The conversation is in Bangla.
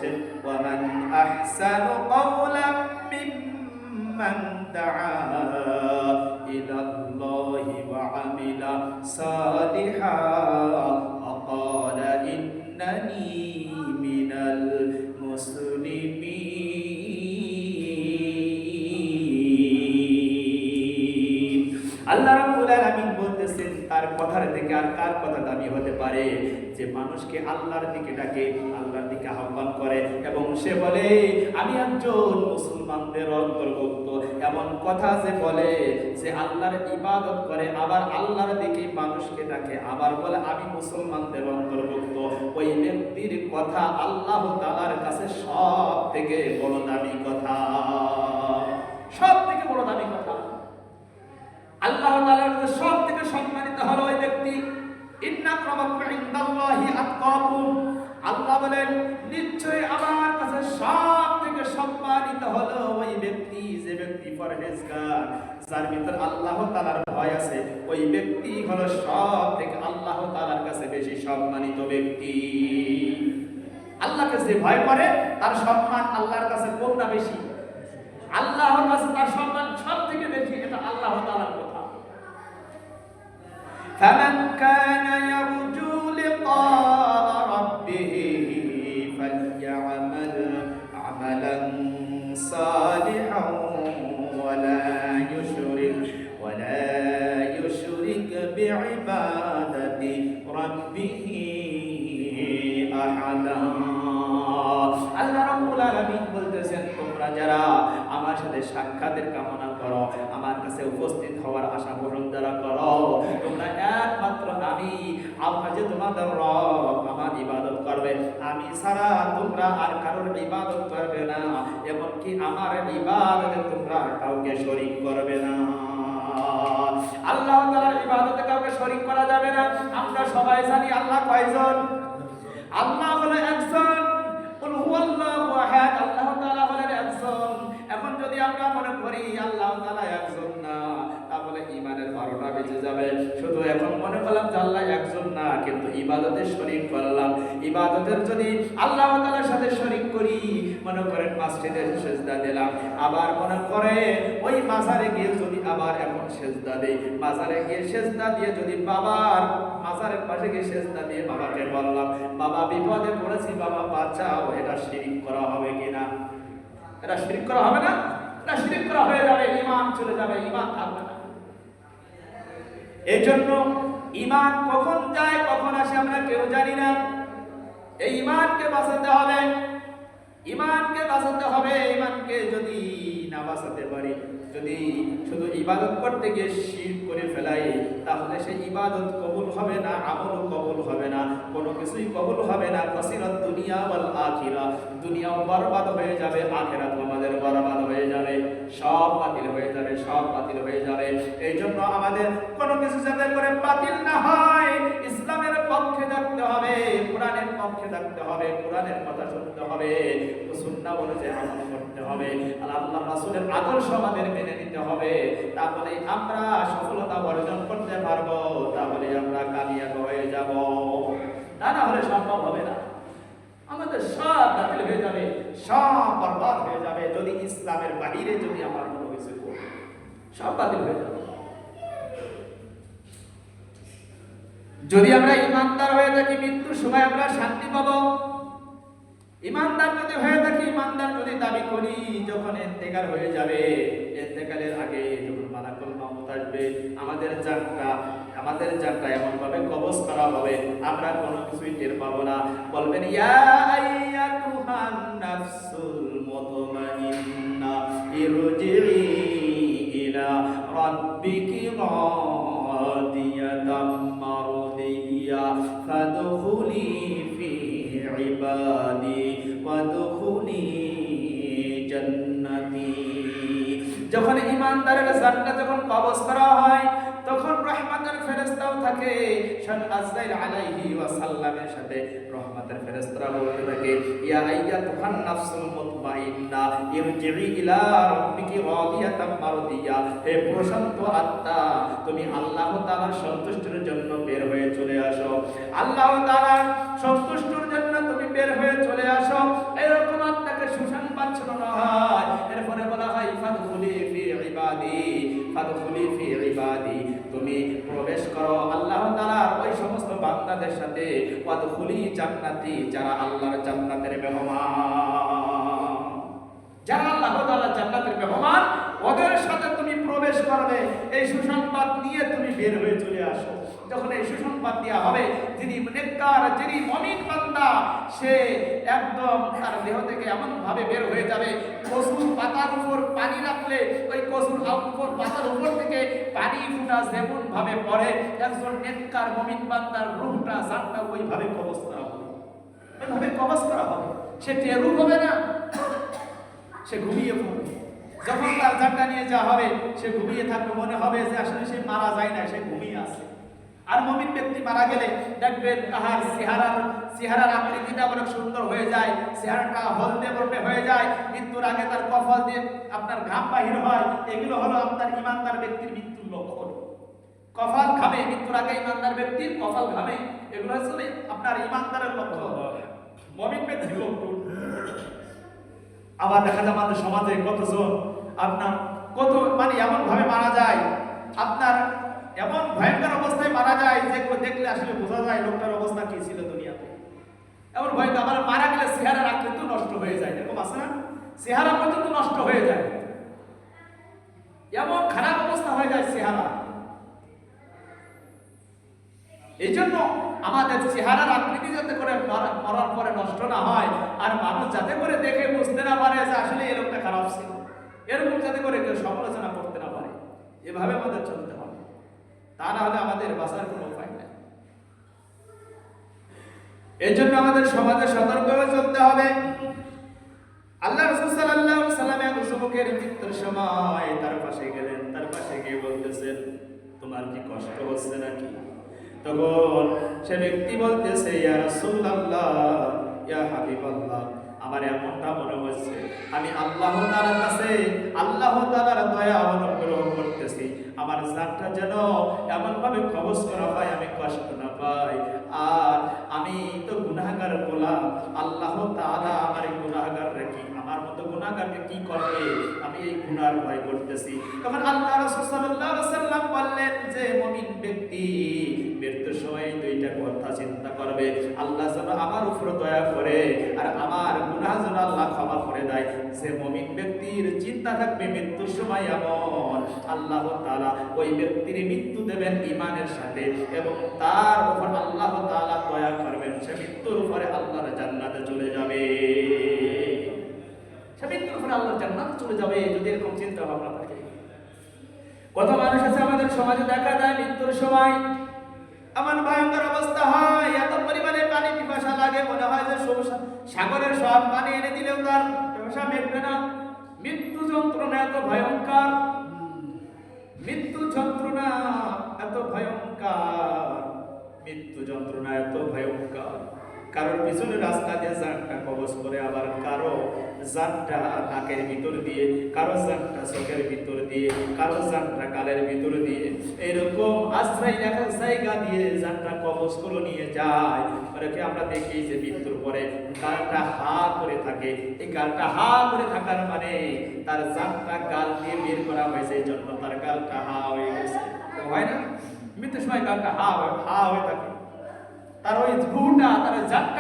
হচ্ছে ওয়ামান আহসানু কাওলাম মিম্মান দাআ ইলাল্লাহি ওয়া আমিলা সালিহান ওয়া ক্বালা ইন্নানি মিনাল মুসলিমিন। আল্লাহ রাব্বুল আলামিন বলতেছেন তার কথার থেকে আর কার কথা দামি হতে পারে যে মানুষকে আল্লাহর দিকে ডাকে, আল্লাহর দিকে আহ্বান করে এবং সে বলে আমি একজন মুসলমানদের অন্তর্ভুক্ত, এমন কথা যে বলে যে আল্লাহর ইবাদত করে আবার আল্লাহর দিকে মানুষকে ডাকে আবার বলে আমি মুসলমানদের অন্তর্ভুক্ত, ওই ব্যক্তির কথা আল্লাহ তাআলার কাছে সব থেকে বড় দামি কথা, সব থেকে বড় দামি কথা। আল্লাহ তাআলার কাছে সব থেকে সম্মানিত হলো ওই ব্যক্তি ইন্না আক্রামাকুম ইনদাল্লাহি আতকাকুম। আল্লাহ বলেন নিশ্চয়ই আমার কাছে সব থেকে সম্মানিত হলো ওই ব্যক্তি যে ব্যক্তি পরহেজগার, যার ভিতর আল্লাহ তাআলার ভয় আছে, ওই ব্যক্তি হলো সব থেকে আল্লাহ তাআলার কাছে বেশি সম্মানিত ব্যক্তি। আল্লাহকে যে ভয় করে তার সম্মান আল্লাহর কাছে কম না বেশি? আল্লাহর কাছে তার সম্মান সব থেকে বেশি, এটা আল্লাহ তাআলার কথা। فمن كان يرجو لقاء ربه فليعمل عملا صالحا ولا يشرك بعبادة ربه أحدا। আল্লাহ রাব্বুল আলামিন বলতেছেন তোমরা যারা আমার সাথে সাক্ষাতের কামনা করো, আমার কাছে উপস্থিত হওয়ার আশা পোষণ যারা করো, তোমরা একমাত্র আমি আল্লাহ যে তোমাদের রব আমার ইবাদত করবে, আমি ছাড়া তোমরা আর কারোর ইবাদত করবে না, এমনকি আমার ইবাদতে তোমরা কাউকে শরীক করবে না। আল্লাহ তাআলার ইবাদতে কাউকে শরীক করা যাবে না। আমরা সবাই জানি আল্লাহ কয়জন? আল্লাহ হলো একজন। কুল হুয়াল্লাহু আহাদ, আল্লাহ তাআলা হলেন একজন। এখন যদি আমরা মনে করি আল্লাহ তাআলা একজন না, তাহলে ঈমানের 12টা বেজে যাবে। শুধু এখন মনে করলাম যে আল্লাহ একজন না, কিন্তু ইবাদতে শরীক করলাম। ইবাদতের যদি আল্লাহ তাআলার সাথে শরীক করি, মনে করেন মসজিদে সিজদা দিলাম, আবার মনে করে ওই মাজারে গিয়ে যদি আবার এখন সিজদা দেই, মাজারে গিয়ে সিজদা দিয়ে যদি বাবার মাজারের পাশে গিয়ে সিজদা দিয়ে বাবাকে বললাম বাবা বিপদে পড়েছি, বাবা বাঁচাও, এটা শিরক করা হবে কিনা? এটা শিরক করা হবে না? এটা শিরক করা হয়ে যাবে, ঈমান চলে যাবে, ঈমান থাকবে না। এজন্য ঈমান কখন যায় কখন আসে আমরা কেউ জানি না। এই ঈমানকে বাঁচাতে হবে, ঈমানকে বাঁচাতে হবে। ঈমানকে যদি না বাঁচাতে পারি, যদি শুধু ইবাদত করতে গিয়ে শিরক করে ফেলাই, তাহলে সেই ইবাদত কবুল হবে না, আমল কবুল হবে না, কোনো কিছুই কবুল হবে না। ফাসিরাত দুনিয়া ওয়াল আখিরা, দুনিয়াও বরবাদ হয়ে যাবে, আখিরাত আমাদের বরবাদ হয়ে যাবে, সব বাতিল হয়ে যাবে, সব বাতিল হয়ে যাবে। এই জন্য আমাদের কোনো কিছু যাতে করে বাতিল না হয়, ইসলামের পক্ষে থাকতে হবে, কোরআনের পক্ষে থাকতে হবে, কোরআনের কথা শুনতে হবে, সুন্নাহ অনুযায়ী আমল করতে হবে, আর আল্লাহ রাসূলের আদর্শ আমাদের মেনে নিতে হবে। তাহলে আমরা সফলতা অর্জন করতে পারবো, তাহলে আমরা কামিয়াব হয়ে যাব। তা না হলে সম্ভব হবে না। আমাদের সব বাতিল হয়ে যাবে, সব বরবাদ হয়ে যাবে। যদি ইসলামের বাহিরে যদি আমার কোনো কিছু করি, সব বাতিল হয়ে যাবে। যদি আমরা ইমানদার হয়ে থাকি, মৃত্যুর সময় আমরা শান্তি পাবো। ইমানদার যদি হয়ে থাকি, ইমানদার যদি দাবি করি, যখন ইন্তেকাল হয়ে যাবে, ইন্তেকালের আগে যখন মালাকুল মাউত আসবে, আমাদের জানটা এমন ভাবে কবজ করা হবে, আমরা কোনো কিছুই টের পাবো না। বলবেন ইয়া আইয়াতুহান নাফসুল মুতমাইন্না ইরজিই ইলা রাব্বিকি রাদিয়াতাম মারদিয়া ফাদখুলি ফি ইবাদি ওয়াদখুলি জান্নাতি। যখন ঈমানদারের জান্নাত যখন কবজ করা হয়, তখন রহমতের ফেরেশতাও থাকে, শান আজরাইল আলাইহি ওয়াসাল্লামের সাথে রহমতের ফেরেশতারা বলতে থাকে ইয়া আইয়াতুহান নাফসুল মুতমাইন্না ইরজিই ইলা রাব্বিকি রাদিয়াতাম মারদিয়া, হে প্রশান্ত আত্মা, তুমি আল্লাহ তাআলার সন্তুষ্টির জন্য বের হয়ে চলে আসো। আল্লাহ তাআলার সন্তুষ্টির জন্য তুমি বের হয়ে চলে আসো। এই সাথে ওয়াদখুলি জান্নাতি, যারা আল্লাহর জান্নাতের মেহমান, যারা আল্লাহ তাআলার জান্নাতের মেহমান, ওদের সাথে তুমি প্রবেশ করবে। এই সুসংবাদ নিয়ে তুমি বের হয়ে চলে আসো। যখন এই সুসংবাদ দেওয়া হবে, যিনি নেককার, যিনি মুমিন বান্দা, সে একদম তার দেহ থেকে এমন ভাবে বের হয়ে যাবে, কসুর পাতার উপর পানি রাখলে ওই কসুর উপর পাতার উপর থেকে পানি ফুটা যেমন ভাবে পড়ে, একজন নেককার মুমিন বান্দার রূহটা জানটা ওইভাবে কবজ করা হবে, ওইভাবে কবজ করা হবে। সে টেরু হবে না, সে ঘুমিয়ে পড়বে। যখন তার জানটা নিয়ে যাওয়া হবে, সে ঘুমিয়ে থাকবে, মনে হবে যে আসলে সে মারা যায় না, সে ঘুমিয়ে আছে। আর মুমিন ব্যক্তি মারা গেলে দেখবেন তাহার চেহারার আকৃতিটা অনেক সুন্দর হয়ে যায়, চেহারাটা হলদে বর্ণে হয়ে যায়, মৃত্যুর আগে তার কপাল দিয়ে আপনার ঘাম বাহির হয়। এগুলো হলো আপনার ইমানদার ব্যক্তির মৃত্যুর লক্ষণ। কপাল ঘামে, মৃত্যুর আগে ইমানদার ব্যক্তির কপাল ঘামে, এগুলো হচ্ছে আপনার ইমানদারের লক্ষণ, মুমিন ব্যক্তির লক্ষণ। আবার দেখা যায় আমাদের সমাজে কতজন আপনার কত মানে এমন ভাবে মারা যায়, আপনার এমন ভয়ঙ্কর অবস্থায় মারা যায় যে দেখলে আসলে বোঝা যায় লোকটার অবস্থা কি ছিল দুনিয়াতে। এমন ভয়ঙ্কর, আবার মারা গেলে চেহারার আকৃতি নষ্ট হয়ে যায়, এরকম আছে না? চেহারা পর্যন্ত নষ্ট হয়ে যায়, এমন খারাপ অবস্থা হয়ে যায় চেহারা। এই জন্য আমাদের চেহারার আকৃতি যাতে করে মরার পরে নষ্ট না হয়, আর মানুষ যাতে করে দেখে বুঝতে না পারে যে আসলে এই লোকটা খারাপ ছিল, এরকম যাতে করে কেউ সমালোচনা করতে না পারে, এভাবে আমাদের চলতে হবে। তা না হলে আমাদের বাঁচার কোনো উপায় নেই। এই জন্য আমাদের সমাজে সতর্ক হয়ে চলতে হবে। আল্লাহ রাসূল সাল্লাল্লাহু আলাইহি ওয়াসাল্লাম এক যুবকের মৃত্যুর সময় তার পাশে গেলেন, তার পাশে গিয়ে বলতেছেন, তোমার কি কষ্ট হচ্ছে নাকি? তখন সে ব্যক্তি বলতেছে, ইয়া রাসূলুল্লাহ, ইয়া হাবিবাল্লাহ, আমার এমনটা মনে হচ্ছে আমি আল্লাহ তাআলার কাছে আল্লাহ তাআলার দয়া অনুগ্রহ করতেছি, আমার জানটা যেন এমন ভাবে কবজ করা হয় আমি কষ্ট না পাই। আর আমি তো গুনাহগার গোলাম, আল্লাহ তাআলা আমার গুনাহগার রাখি, আমার মতো গুনাহগারকে কি করবে, আমি এই গুনার ভয় করতেছি। তখন আল্লাহ রাসূল সাল্লাল্লাহু আলাইহি ওয়াসাল্লাম বললেন যে মুমিন ব্যক্তি মৃত্যুর সময় দুইটা কথা চিন্তা করবে, আল্লাহ যেন আমার উপর দয়া করে আর আমার গুনাহ যেন আল্লাহ ক্ষমা করে দেয়। যে মুমিন ব্যক্তির চিন্তা থাকবে মৃত্যুর সময় এমন, আল্লাহ তাআলা ওই ব্যক্তির মৃত্যু দেবেন ঈমানের সাথে এবং তার উপর আল্লাহ তাআলা দয়া করবেন, সে মৃত্যুর উপরে আল্লাহর জান্নাতে চলে যাবে, সে মৃত্যুর উপরে আল্লাহর জান্নাতে চলে যাবে যদি এরকম চিন্তা ভাবনা থাকে। কত মানুষ আছে আমাদের সমাজে দেখা যায় মৃত্যুর সময় এমন ভয়ঙ্কর অবস্থা হয়, এত পরিমাণে পানি পিপাসা লাগে, মনে হয় যে সাগরের সব পানি এনে দিলেও তার পিপাসা মিটবে না। মৃত্যু যন্ত্রণা এত ভয়ঙ্কর, মৃত্যু যন্ত্রণা এত ভয়ঙ্কর, মৃত্যু যন্ত্রণা এত ভয়ঙ্কর। কারোর পিছনে রাস্তা দিয়ে জানটা কবজ করে, আবার কারো জানটা নাকের ভিতর দিয়ে, কারো জানটা চোখের ভিতর দিয়ে, কারো জানটা গালের ভিতর দিয়ে, এরকম আশ্রয় রাখার জায়গা দিয়ে জানটা কবজ করে নিয়ে যায়। অনেকে আমরা দেখি যে মৃত্যুর পরে গালটা হা করে থাকে, এই গালটা হা করে থাকার মানে তার জানটা গাল দিয়ে বের করা হয়েছে, এই জন্য তার গালটা হা হয়ে গেছে, হয় না? মৃত্যুর সময় গালটা হা হয়ে থাকে, তার ওই ভুটা তার জানটা